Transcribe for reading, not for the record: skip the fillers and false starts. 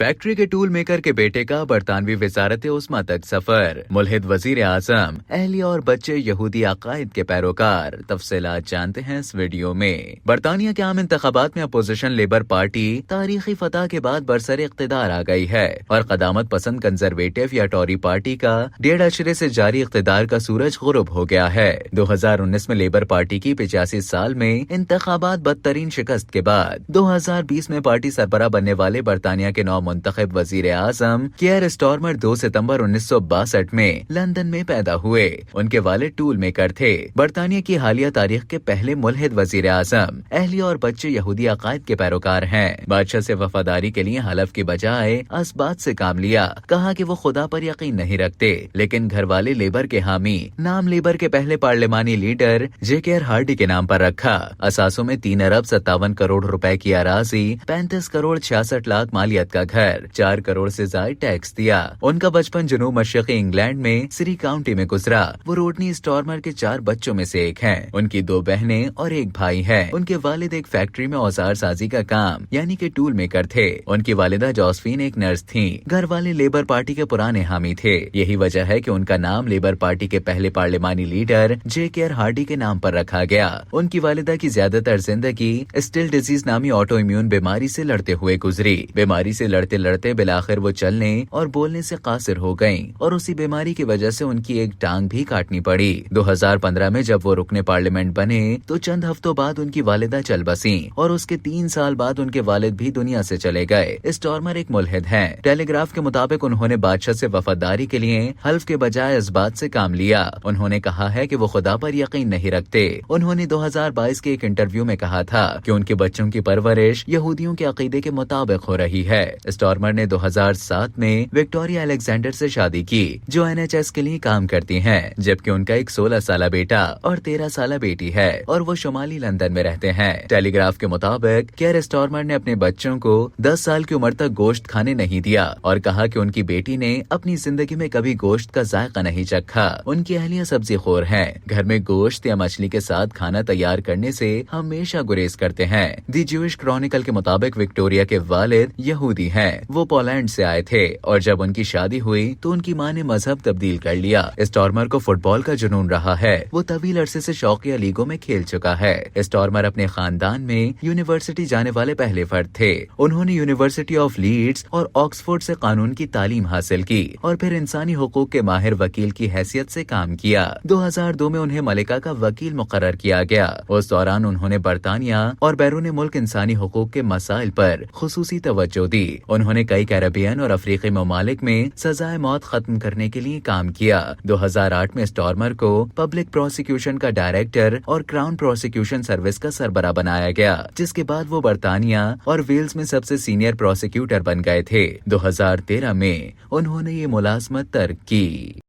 Factory के tool maker के बेटे का बरतानवी वजारत उस्मा तक सफर। मुल्हिद वजीर आजम, अहलिया और बच्चे यहूदी अकायद के पैरोकार। तफसीलात जानते हैं इस वीडियो में। बरतानिया के आम इंतखाबात में अपोजिशन लेबर पार्टी तारीखी फतह के बाद बरसरे इख्तिदार आ गई है और कदामत पसंद कंजरवेटिव या टॉरी पार्टी का 1.5 अशरे से जारी इख्तिदार का सूरज गुरूब हो गया है। 2019 में लेबर पार्टी की 85 साल में इंतखाबात बदतरीन शिकस्त के बाद 2020 में पार्टी सरबराह बनने वाले बरतानिया के नौ मुंतखब वजीर आजम कियर स्टारमर 2 सितंबर 1962 में लंदन में पैदा हुए। उनके वालिद टूल मेकर थे। बरतानिया की हालिया तारीख के पहले मुल्हिद वजीर आजम, अहलिया और बच्चे यहूदी अकायद के पैरोकार हैं। बादशाह से वफादारी के लिए हलफ की बजाय असबात से काम लिया। कहा कि वो खुदा पर यकीन नहीं रखते, लेकिन घर वाले लेबर के हामी। नाम लेबर के पहले पार्लिमानी लीडर जेकेआर हार्डी के नाम पर रखा। असासों में 3 अरब 57 करोड़ रुपए की अराजी, 35 करोड़ 66 लाख मालियत का घर, 4 करोड़ से ज्यादा टैक्स दिया। उनका बचपन जनूब मशरकी इंग्लैंड में सिरी काउंटी में गुजरा। वो रोडनी स्टॉर्मर के 4 बच्चों में से एक हैं। उनकी 2 बहनें और एक भाई है। उनके वालिद एक फैक्ट्री में औजार साजी का काम यानी कि टूल मेकर थे। उनकी वालिदा जोसफीन एक नर्स थी। घर वाले लेबर पार्टी के पुराने हामी थे। यही वजह है कि उनका नाम लेबर पार्टी के पहले पार्लिमानी लीडर जेकेआर हार्डी के नाम पर रखा गया। उनकी वालिदा की ज्यादातर जिंदगी स्टिल डिजीज नामी ऑटो इम्यून बीमारी से लड़ते हुए गुजरी। बीमारी से लड़ते लड़ते बिलाखिर वो चलने और बोलने से कासिर हो गईं और उसी बीमारी की वजह से उनकी एक टांग भी काटनी पड़ी। 2015 में जब वो रुकने पार्लियामेंट बने तो चंद हफ्तों बाद उनकी वालिदा चल बसी और उसके 3 साल बाद उनके वालिद भी दुनिया से चले गए। स्टॉर्मर एक मुल्हिद हैं। टेलीग्राफ के मुताबिक उन्होंने बादशाह से वफादारी के लिए हल्फ के बजाय इस बात से काम लिया। उन्होंने कहा है कि वो खुदा पर यकीन नहीं रखते। उन्होंने 2022 के एक इंटरव्यू में कहा था कि उनके बच्चों की परवरिश यहूदियों के अकीदे के मुताबिक हो रही है। स्टॉर्मर ने 2007 में विक्टोरिया अलेक्जेंडर से शादी की, जो NHS के लिए काम करती हैं, जबकि उनका एक 16 साल बेटा और 13 साल बेटी है और वो शुमाली लंदन में रहते हैं। टेलीग्राफ के मुताबिक केयर स्टॉर्मर ने अपने बच्चों को 10 साल की उम्र तक गोश्त खाने नहीं दिया और कहा कि उनकी बेटी ने अपनी जिंदगी में कभी गोश्त का जायका नहीं चखा। उनकी अहलिया सब्जी खोर हैं। घर में गोश्त या मछली के साथ खाना तैयार करने से हमेशा गुरेज करते हैं। दी ज्यूइश क्रॉनिकल के मुताबिक विक्टोरिया के वालिद यहूदी हैं। वो पोलैंड से आए थे और जब उनकी शादी हुई तो उनकी माँ ने मजहब तब्दील कर लिया। स्टॉर्मर को फुटबॉल का जुनून रहा है। वो तवील अरसे से शौकिया लीगों में खेल चुका है। स्टॉर्मर अपने खानदान में यूनिवर्सिटी जाने वाले पहले फर्द थे। उन्होंने यूनिवर्सिटी ऑफ लीड्स और ऑक्सफोर्ड से कानून की तालीम हासिल की और फिर इंसानी हुकूक के माहिर वकील की हैसियत से काम किया। 2002 में उन्हें मलिका का वकील मुकर्रर किया गया। उस दौरान उन्होंने बरतानिया और बैरून मुल्क इंसानी हुकूक के मसाइल पर खुसूसी तवज्जो दी। उन्होंने कई कैरेबियन और अफ्रीकी ममालिक में सजाए मौत खत्म करने के लिए काम किया। 2008 में स्टॉर्मर को पब्लिक प्रोसिक्यूशन का डायरेक्टर और क्राउन प्रोसिक्यूशन सर्विस का सरबराह बनाया गया, जिसके बाद वो बरतानिया और वेल्स में सबसे सीनियर प्रोसिक्यूटर बन गए थे। 2013 में उन्होंने ये मुलाजमत तर्क की।